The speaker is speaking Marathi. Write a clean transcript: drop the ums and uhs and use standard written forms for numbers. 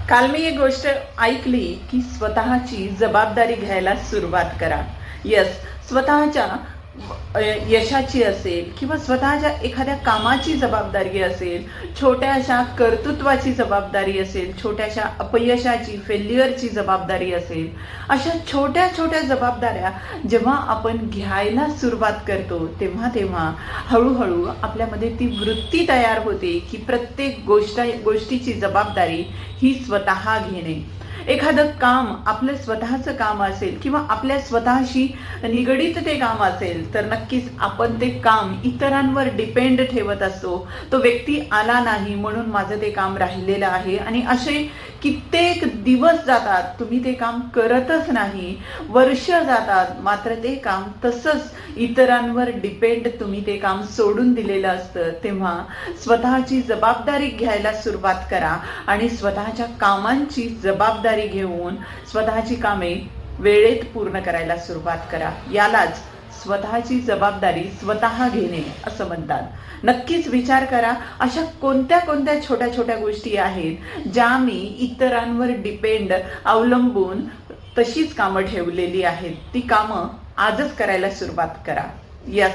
काल मी एक गोष्ट ऐकली की स्वतःची जबाबदारी घ्यायला सुरुवात करा. यस, स्वतःच्या यशाची असेल किंवा स्वतःच्या एखाद्या कामाची जबाबदारी असेल, छोट्याशा कर्तृत्वाची जबाबदारी असेल, छोट्याशा अपयशाची फेल्युअरची जबाबदारी असेल, अशा छोट्या छोट्या जबाबदाऱ्या जेव्हा आपण घ्यायला सुरुवात करतो तेव्हा हळूहळू आपल्यामध्ये ती वृत्ती तयार होते की प्रत्येक गोष्टीची जबाबदारी ही स्वतः घेणे. एखादं काम आपलं स्वतःचं काम असेल किंवा आपल्या स्वतःशी निगडीत ते काम असेल तर नक्कीच आपण ते काम इतरांवर डिपेंड ठेवत असतो. तो व्यक्ती आला नाही म्हणून माझं ते काम राहिलेलं आहे आणि असे कित्येक दिवस जातात, तुम्ही ते काम करतच नाही, वर्ष जातात, मात्र ते काम तसंच इतरांवर डिपेंड तुम्ही ते काम सोडून दिलेलं असतं. तेव्हा स्वतःची जबाबदारी घ्यायला सुरुवात करा आणि स्वतःच्या कामांची जबाबदारी घेऊन स्वतःची कामे वेळेत पूर्ण करायला सुरुवात करा. यालाच स्वतःची जबाबदारी स्वतः घेणे असं म्हणतात. नक्कीच विचार करा, अशा कोणत्या कोणत्या छोट्या छोट्या गोष्टी आहेत ज्या मी इतरांवर डिपेंड अवलंबून तशीच कामं ठेवलेली आहेत. ती कामं आजच करायला सुरुवात करा. यस.